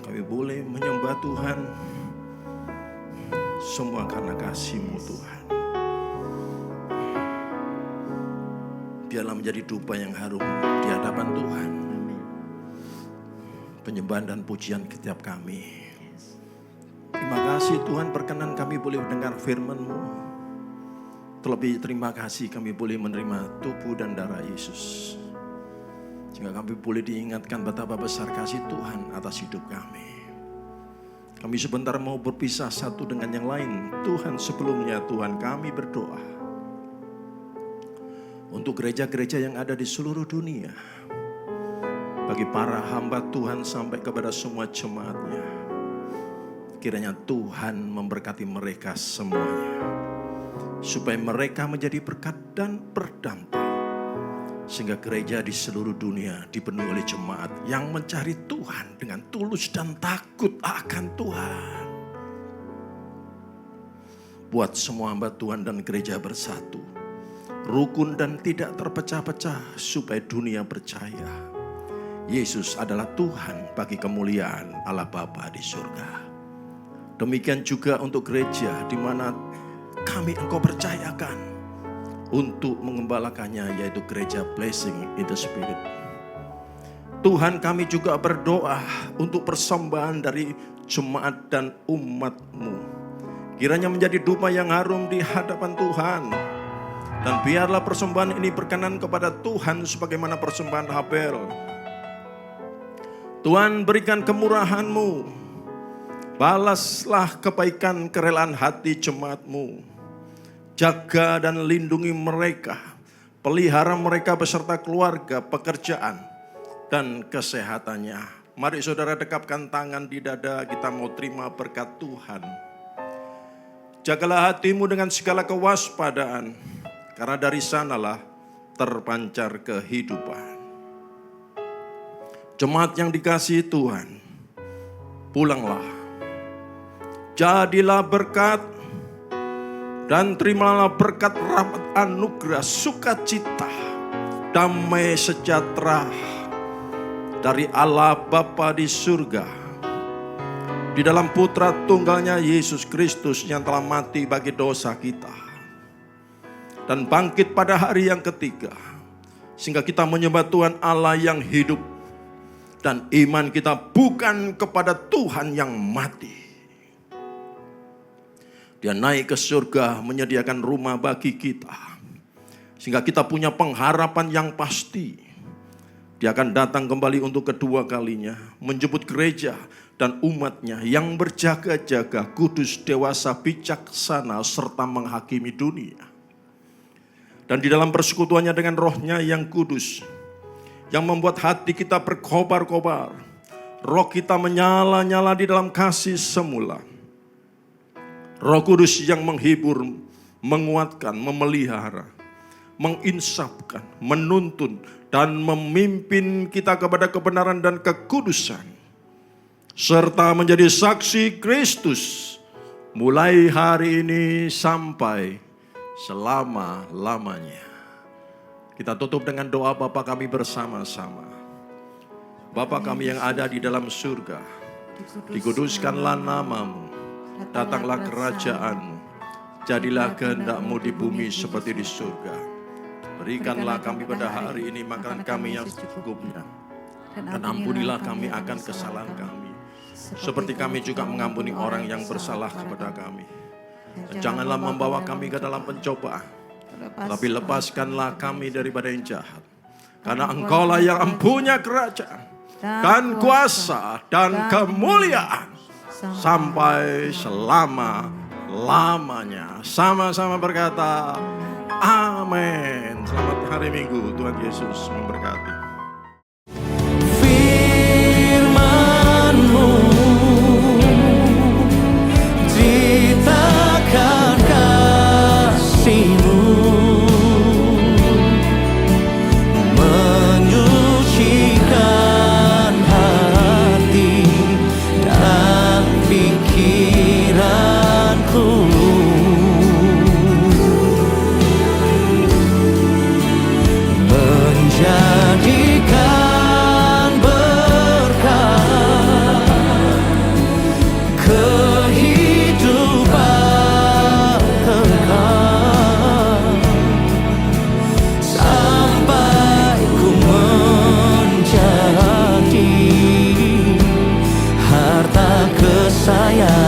Kami boleh menyembah Tuhan. Semua karena kasih-Mu Tuhan. Biarlah menjadi dupa yang harum di hadapan Tuhan. Penyembahan dan pujian setiap kami. Terima kasih Tuhan, perkenan kami boleh mendengar firman-Mu. Terlebih terima kasih kami boleh menerima tubuh dan darah Yesus. Sehingga kami boleh diingatkan betapa besar kasih Tuhan atas hidup kami. Kami sebentar mau berpisah satu dengan yang lain. Tuhan, sebelumnya Tuhan kami berdoa. Untuk gereja-gereja yang ada di seluruh dunia. Bagi para hamba Tuhan sampai kepada semua jemaatnya. Kiranya Tuhan memberkati mereka semuanya. Supaya mereka menjadi berkat dan berdampak. Sehingga gereja di seluruh dunia dipenuhi oleh jemaat yang mencari Tuhan dengan tulus dan takut akan Tuhan. Buat semua hamba Tuhan dan gereja bersatu. Rukun dan tidak terpecah-pecah supaya dunia percaya. Yesus adalah Tuhan bagi kemuliaan Allah Bapa di surga. Demikian juga untuk gereja di mana kami Engkau percayakan untuk mengembalakannya, yaitu gereja Blessing in the Spirit. Tuhan, kami juga berdoa untuk persembahan dari jemaat dan umat-Mu. Kiranya menjadi dupa yang harum di hadapan Tuhan. Dan biarlah persembahan ini berkenan kepada Tuhan sebagaimana persembahan Habel. Tuhan, berikan kemurahan-Mu. Balaslah kebaikan kerelaan hati jemaat-Mu. Jaga dan lindungi mereka. Pelihara mereka beserta keluarga, pekerjaan, dan kesehatannya. Mari saudara dekapkan tangan di dada, kita mau terima berkat Tuhan. Jagalah hatimu dengan segala kewaspadaan, karena dari sanalah terpancar kehidupan. Jemaat yang dikasihi Tuhan, pulanglah. Jadilah berkat dan terimalah berkat rahmat anugerah, sukacita, damai sejahtera dari Allah Bapa di surga, di dalam Putra Tunggalnya Yesus Kristus yang telah mati bagi dosa kita dan bangkit pada hari yang ketiga, sehingga kita menyembah Tuhan Allah yang hidup, dan iman kita bukan kepada Tuhan yang mati. Dia naik ke surga menyediakan rumah bagi kita, sehingga kita punya pengharapan yang pasti. Dia akan datang kembali untuk kedua kalinya, menjemput gereja dan umatnya yang berjaga-jaga, kudus, dewasa, bijaksana, serta menghakimi dunia. Dan di dalam persekutuannya dengan Roh-Nya yang kudus, yang membuat hati kita berkobar-kobar, roh kita menyala-nyala di dalam kasih semula. Roh Kudus yang menghibur, menguatkan, memelihara, menginsafkan, menuntun, dan memimpin kita kepada kebenaran dan kekudusan, serta menjadi saksi Kristus mulai hari ini sampai selama-lamanya. Kita tutup dengan doa Bapa kami bersama-sama. Bapa kami yang ada di dalam surga, dikuduskanlah nama-Mu, datanglah kerajaan-Mu, jadilah kehendak-Mu di bumi seperti di surga. Berikanlah kami pada hari ini makanan kami yang secukupnya, dan ampunilah kami akan kesalahan kami, seperti kami juga mengampuni orang yang bersalah kepada kami. Dan janganlah membawa kami ke dalam pencobaan, tapi lepaskanlah kami daripada yang jahat. Karena Engkau-lah yang empunya kerajaan, dan kuasa, dan kemuliaan, sampai selama-lamanya. Sama-sama berkata, amin. Selamat hari Minggu, Tuhan Yesus memberkati. Firman-Mu ceritakan kasih-Mu, menyucikan hati dan pikiranku. Jadikan berkat kehidupan kekal, sampai ku menjadi harta kesayangan.